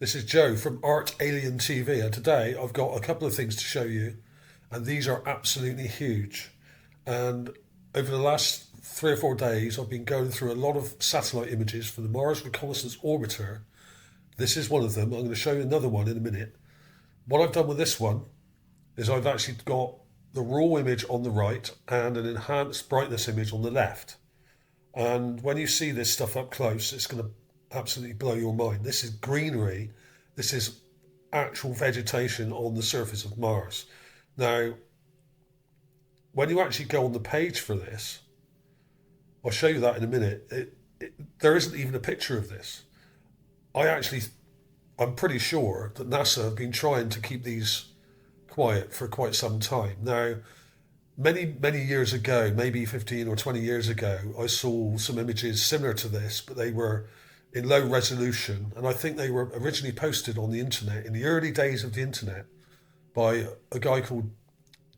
This is Joe from ArtAlienTV, and today I've got a couple of things to show you, and these are absolutely huge. And over the last 3 or 4 days, I've been going through a lot of satellite images from the Mars Reconnaissance Orbiter. This is one of them. I'm going to show you another one in a minute. What I've done with this one is I've actually got the raw image on the right and an enhanced brightness image on the left. And when you see this stuff up close, it's going to absolutely blow your mind. This is greenery. This is actual vegetation on the surface of Mars. Now, when you actually go on the page for this, I'll show you that in a minute. There isn't even a picture of this. I'm pretty sure that NASA have been trying to keep these quiet for quite some time. Now, many years ago, maybe 15 or 20 years ago, I saw some images similar to this, but they were in low resolution, and I think they were originally posted on the internet in the early days of the internet by a guy called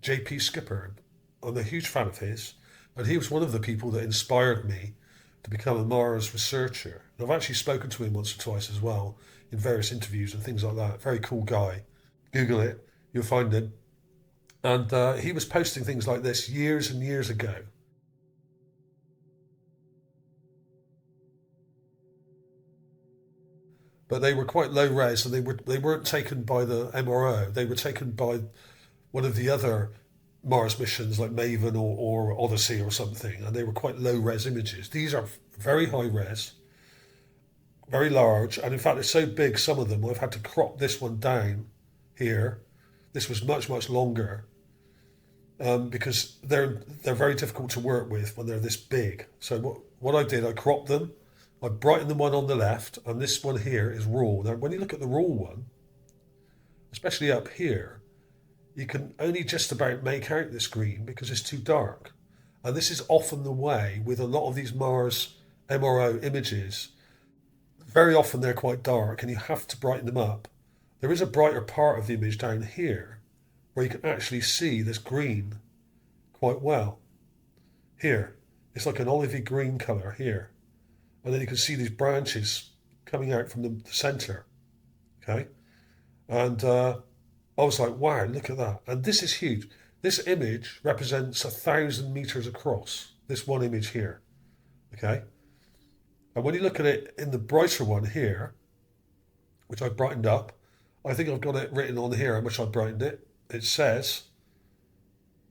JP Skipper. I'm a huge fan of his, and he was one of the people that inspired me to become a Mars researcher. And I've actually spoken to him once or twice as well in various interviews and things like that. Very cool guy. Google it, you'll find him. And he was posting things like this years and years ago. But they were quite low res, and they weren't taken by the MRO. They were taken by one of the other Mars missions like Maven or Odyssey or something, and they were quite low res images. These are very high res, very large, and in fact it's so big, some of them I've had to crop this one down here. This was much longer, because they're very difficult to work with when they're this big. So what I did, I cropped them, I brightened the one on the left, and this one here is raw. Now when you look at the raw one, especially up here, you can only just about make out this green because it's too dark. And this is often the way with a lot of these Mars MRO images. Very often they're quite dark and you have to brighten them up. There is a brighter part of the image down here where you can actually see this green quite well. Here, it's like an olivey green colour here. And then you can see these branches coming out from the centre. Okay? And I was like, wow, look at that. And this is huge. This image represents 1,000 meters across, this one image here. Okay? And when you look at it in the brighter one here, which I've brightened up, I think I've got it written on here how much I brightened it. It says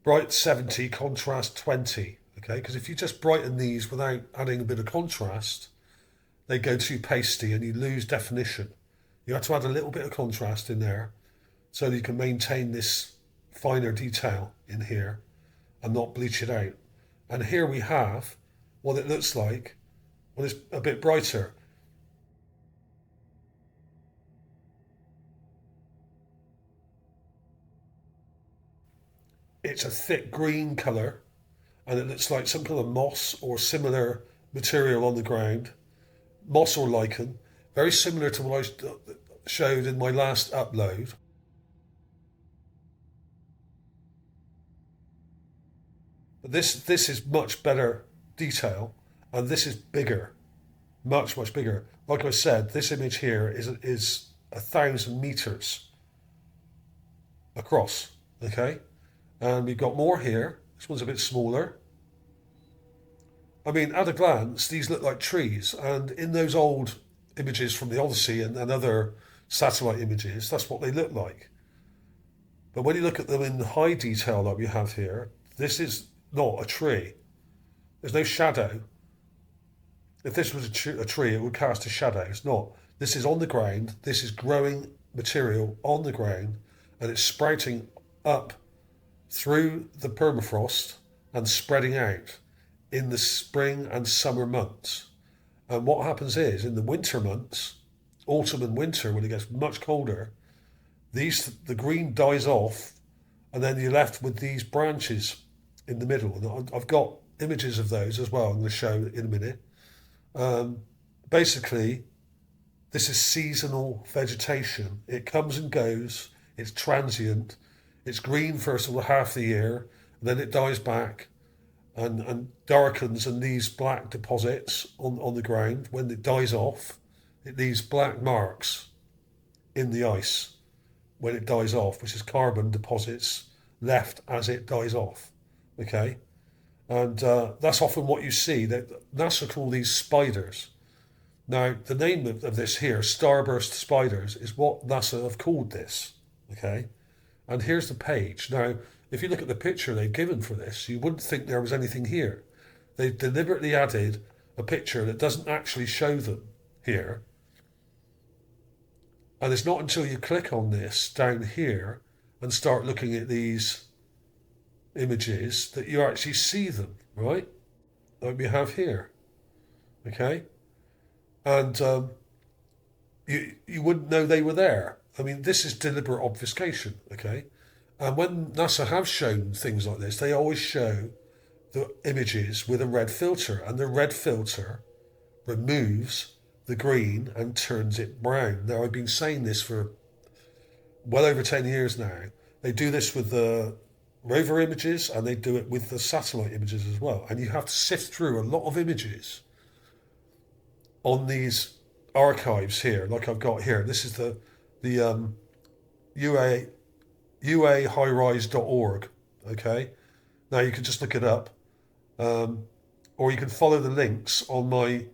bright 70, contrast 20. Okay? Because if you just brighten these without adding a bit of contrast, they go too pasty and you lose definition. You have to add a little bit of contrast in there so that you can maintain this finer detail in here and not bleach it out. And here we have what it looks like when it's a bit brighter. It's a thick green colour, and it looks like some kind of moss or similar material on the ground, moss or lichen, very similar to what I showed in my last upload. This is much better detail, and this is bigger, much bigger. Like I said, this image here is 1,000 meters across. Okay, and we've got more here. This one's a bit smaller. I mean, at a glance, these look like trees, and in those old images from the Odyssey and other satellite images, that's what they look like. But when you look at them in high detail like we have here, this is not a tree. There's no shadow. If this was a tree, it would cast a shadow. It's not. This is on the ground. This is growing material on the ground, and it's sprouting up through the permafrost and spreading out in the spring and summer months. And what happens is, in the winter months, autumn and winter, when it gets much colder, the green dies off, and then you're left with these branches in the middle. And I've got images of those as well. I'm going to show in a minute. Basically, this is seasonal vegetation. It comes and goes. It's transient. It's green for sort of half the year, and then it dies back and darkens, and these black deposits on the ground, when it dies off, it leaves black marks. in the ice when it dies off, which is carbon deposits left as it dies off. Okay, and that's often what you see. That NASA call these spiders. Now, the name of this here, Starburst spiders, is what NASA have called this. Okay, and here's the page. Now, if you look at the picture they've given for this, you wouldn't think there was anything here. They've deliberately added a picture that doesn't actually show them here. And it's not until you click on this down here and start looking at these images that you actually see them, right? Like we have here. Okay? And you wouldn't know they were there. I mean, this is deliberate obfuscation, okay? And when NASA have shown things like this, they always show the images with a red filter, and the red filter removes the green and turns it brown. Now, I've been saying this for well over 10 years now. They do this with the rover images, and they do it with the satellite images as well. And you have to sift through a lot of images on these archives here, like I've got here. This is the uahighrise.org. Okay, now you can just look it up, or you can follow the links on my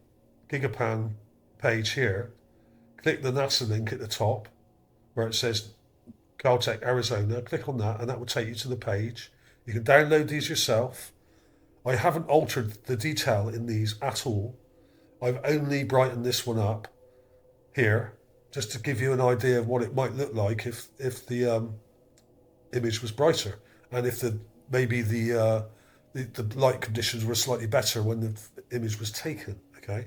Gigapan page here. Click the NASA link at the top where it says Caltech, Arizona. Click on that, and that will take you to the page. You can download these yourself. I haven't altered the detail in these at all. I've only brightened this one up here, just to give you an idea of what it might look like if the image was brighter, and if maybe the light conditions were slightly better when the image was taken. Okay.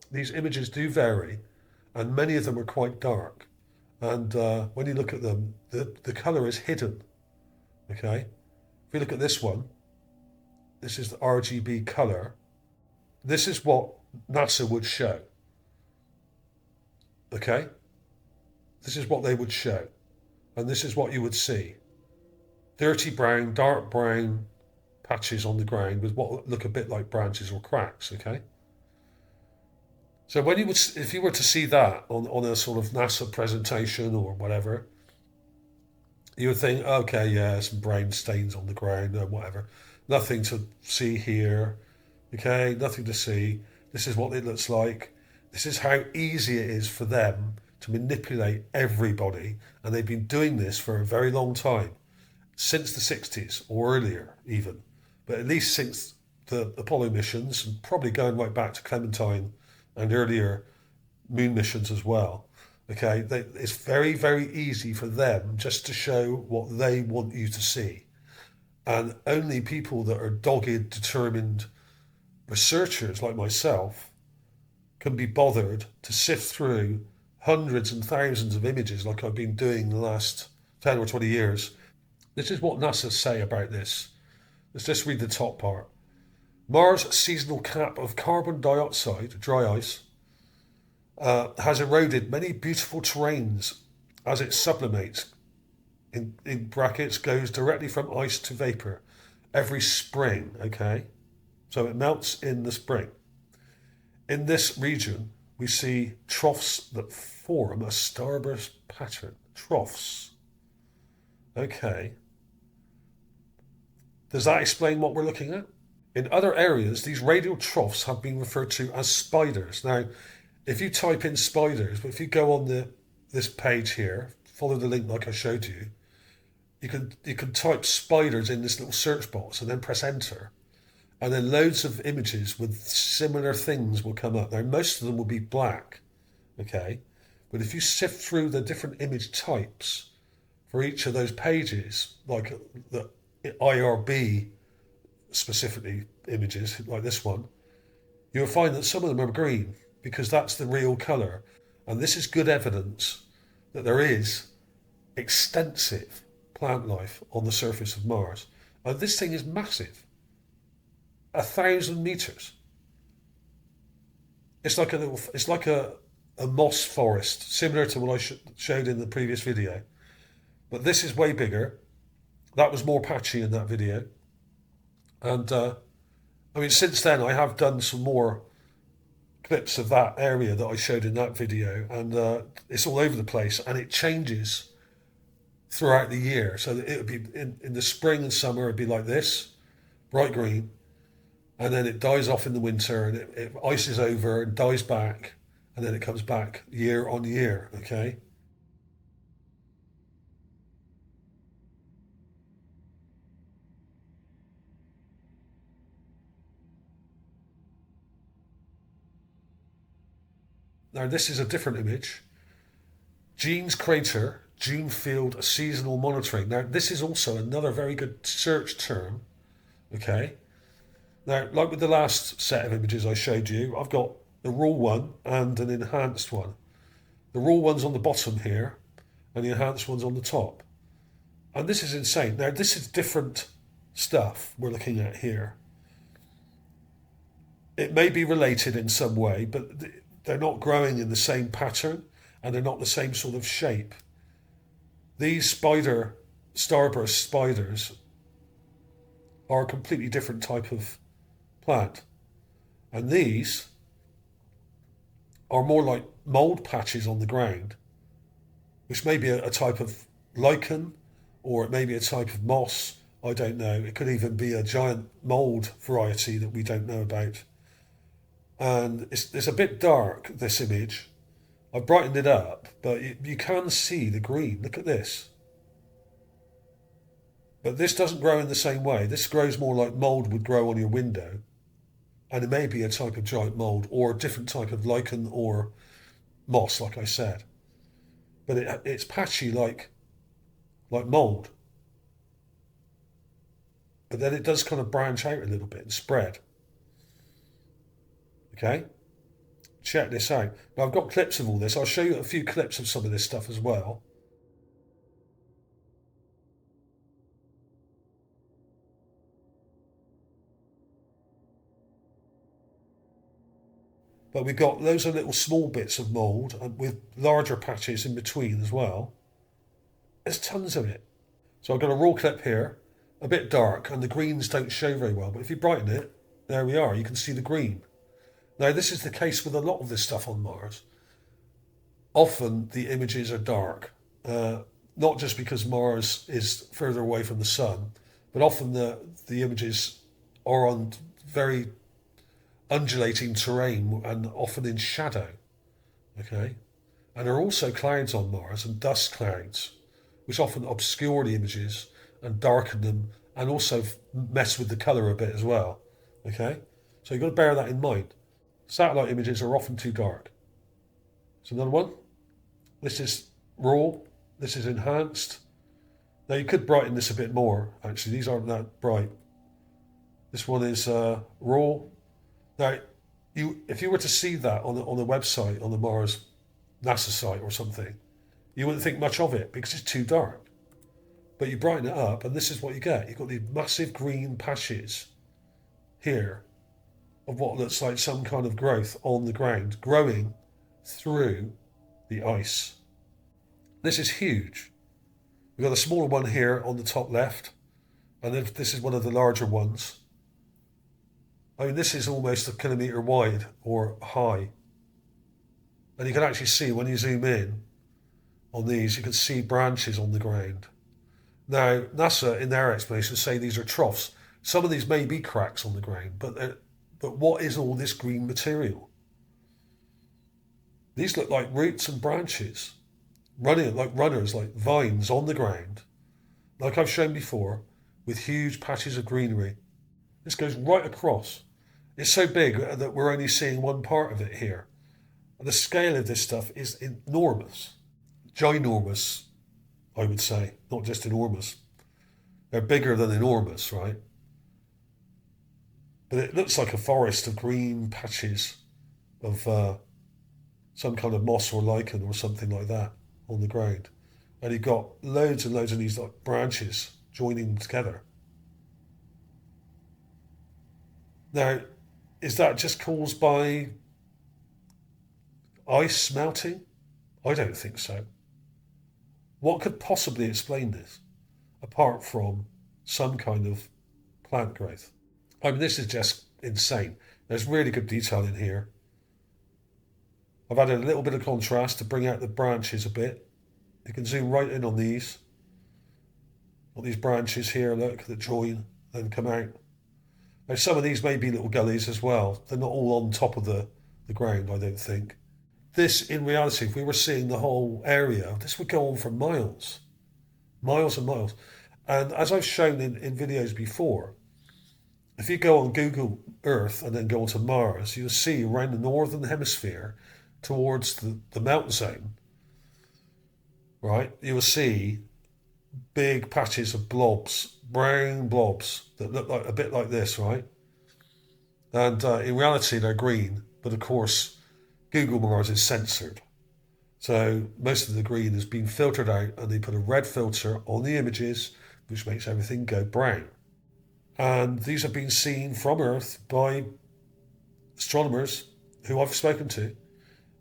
These images do vary, and many of them are quite dark. And when you look at them, the colour is hidden. Okay, if we look at this one, this is the RGB colour. This is what NASA would show. Okay, this is what they would show, and this is what you would see: dirty brown, dark brown patches on the ground with what look a bit like branches or cracks. Okay. So when if you were to see that on a sort of NASA presentation or whatever, you would think, okay, yeah, some brown stains on the ground or whatever. Nothing to see here. Okay, nothing to see. This is what it looks like. This is how easy it is for them to manipulate everybody. And they've been doing this for a very long time, since the 60s or earlier even. But at least since the Apollo missions, and probably going right back to Clementine and earlier moon missions as well. Okay, it's very, very easy for them just to show what they want you to see. And only people that are dogged, determined researchers like myself can be bothered to sift through hundreds and thousands of images like I've been doing the last 10 or 20 years. This is what NASA say about this. Let's just read the top part. Mars' seasonal cap of carbon dioxide, dry ice, has eroded many beautiful terrains as it sublimates, in brackets, goes directly from ice to vapor every spring, okay? So it melts in the spring. In this region, we see troughs that form a starburst pattern. Troughs. Okay. Does that explain what we're looking at? In other areas, these radial troughs have been referred to as spiders. Now, if you type in spiders, but if you go on this page here, follow the link like I showed you, you can type spiders in this little search box and then press enter. And then loads of images with similar things will come up. Now, most of them will be black, okay? But if you sift through the different image types for each of those pages, like the IRB specifically images, like this one, you'll find that some of them are green because that's the real colour. And this is good evidence that there is extensive plant life on the surface of Mars. And this thing is massive. 1,000 meters. It's like a moss forest, similar to what I showed in the previous video. But this is way bigger. That was more patchy in that video. And I mean, since then I have done some more clips of that area that I showed in that video, and it's all over the place, and it changes throughout the year. So it would be in the spring and summer, it'd be like this, bright green, and then it dies off in the winter, and it ices over and dies back, and then it comes back year on year. Okay. Now this is a different image. Gene's Crater, Gene Field Seasonal Monitoring. Now this is also another very good search term. Okay. Now, like with the last set of images I showed you, I've got the raw one and an enhanced one. The raw one's on the bottom here, and the enhanced one's on the top. And this is insane. Now, this is different stuff we're looking at here. It may be related in some way, but they're not growing in the same pattern, and they're not the same sort of shape. These starburst spiders are a completely different type of plant. And these are more like mould patches on the ground, which may be a type of lichen, or it may be a type of moss. I don't know. It could even be a giant mould variety that we don't know about. And it's a bit dark, this image. I've brightened it up, but you can see the green. Look at this. But this doesn't grow in the same way. This grows more like mould would grow on your window. And it may be a type of giant mould or a different type of lichen or moss, like I said. But it's patchy like mould. But then it does kind of branch out a little bit and spread. Okay? Check this out. Now I've got clips of all this. I'll show you a few clips of some of this stuff as well. But we've got loads of little small bits of mould and with larger patches in between as well. There's tons of it. So I've got a raw clip here, a bit dark, and the greens don't show very well. But if you brighten it, there we are. You can see the green. Now this is the case with a lot of this stuff on Mars. Often the images are dark, not just because Mars is further away from the sun, but often the images are on very undulating terrain and often in shadow. Okay, and there are also clouds on Mars and dust clouds, which often obscure the images and darken them, and also mess with the colour a bit as well. Okay, so you've got to bear that in mind. Satellite images are often too dark. So another one. This is raw. This is enhanced. Now you could brighten this a bit more. Actually, these aren't that bright. This one is raw. Now, if you were to see that on the website, on the Mars NASA site or something, you wouldn't think much of it because it's too dark. But you brighten it up, and this is what you get. You've got these massive green patches here of what looks like some kind of growth on the ground, growing through the ice. This is huge. We've got a smaller one here on the top left, and then this is one of the larger ones. I mean, this is almost a kilometre wide or high. And you can actually see when you zoom in on these, you can see branches on the ground. Now, NASA, in their explanation, say these are troughs. Some of these may be cracks on the ground, but what is all this green material? These look like roots and branches, running like runners, like vines on the ground, like I've shown before, with huge patches of greenery. This goes right across. It's so big that we're only seeing one part of it here. And the scale of this stuff is enormous. Ginormous, I would say, not just enormous. They're bigger than enormous, right? But it looks like a forest of green patches of some kind of moss or lichen or something like that on the ground. And you've got loads and loads of these like branches joining together. Now, is that just caused by ice melting? I don't think so. What could possibly explain this, apart from some kind of plant growth? I mean, this is just insane. There's really good detail in here. I've added a little bit of contrast to bring out the branches a bit. You can zoom right in on these. Got these branches here, look, that join and come out. Now some of these may be little gullies as well. They're not all on top of the ground, I don't think. This, in reality, if we were seeing the whole area, this would go on for miles. Miles and miles. And as I've shown in videos before, if you go on Google Earth and then go onto Mars, you'll see around the northern hemisphere towards the mountain zone, right, you will see big patches of blobs, brown blobs that look like a bit like this, right? And in reality, they're green, but of course, Google Mars is censored. So most of the green has been filtered out and they put a red filter on the images, which makes everything go brown. And these have been seen from Earth by astronomers who I've spoken to.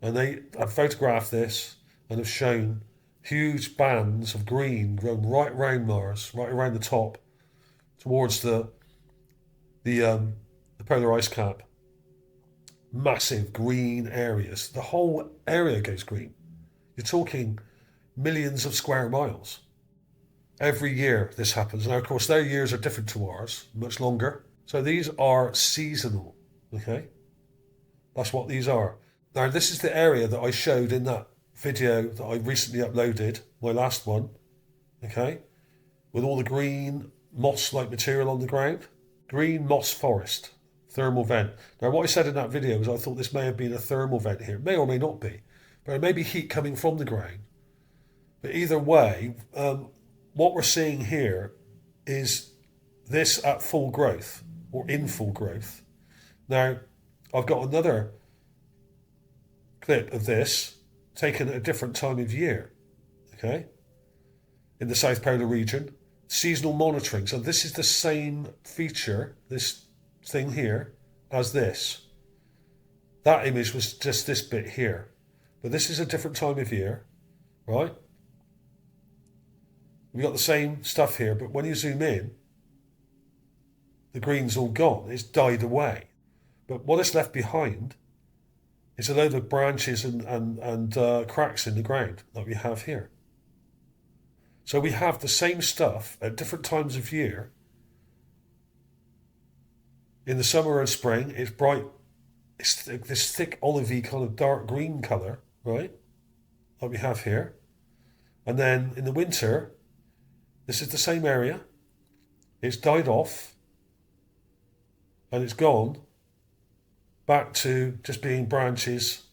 And they have photographed this and have shown huge bands of green growing right around Mars, right around the top, towards the polar ice cap. Massive green areas. The whole area goes green. You're talking millions of square miles. Every year this happens. Now, of course, their years are different to ours, much longer. So these are seasonal, okay? That's what these are. Now, this is the area that I showed in that video that I recently uploaded, my last one, okay? With all the green moss-like material on the ground. Green moss forest. Thermal vent. Now, what I said in that video was I thought this may have been a thermal vent here. It may or may not be. But it may be heat coming from the ground. But either way, what we're seeing here is this at full growth, or in full growth. Now, I've got another clip of this taken at a different time of year, okay? In the South Polar region. Seasonal monitoring. So this is the same feature, this thing here, as this. That image was just this bit here. But this is a different time of year, right? We've got the same stuff here, but when you zoom in, the green's all gone. It's died away. But what is left behind is a load of branches and cracks in the ground that we have here. So we have the same stuff at different times of year. In the summer and spring, it's bright, it's this thick olivey kind of dark green colour, right? Like we have here. And then in the winter, this is the same area. It's died off and it's gone back to just being branches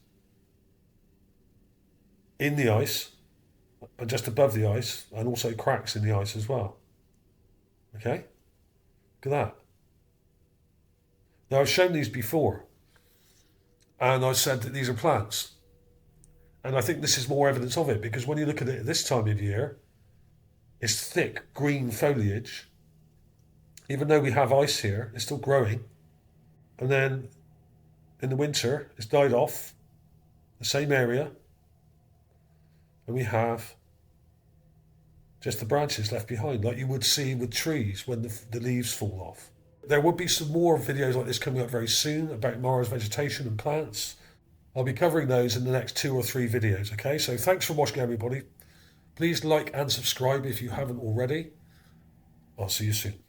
in the ice and just above the ice, and also cracks in the ice as well. Okay? Look at that. Now, I've shown these before, and I said that these are plants. And I think this is more evidence of it, because when you look at it at this time of year, it's thick green foliage. Even though we have ice here, it's still growing. And then in the winter, it's died off, the same area. And we have just the branches left behind, like you would see with trees when the leaves fall off. There will be some more videos like this coming up very soon about Mars vegetation and plants. I'll be covering those in the next 2 or 3 videos, okay? So thanks for watching, everybody. Please like and subscribe if you haven't already. I'll see you soon.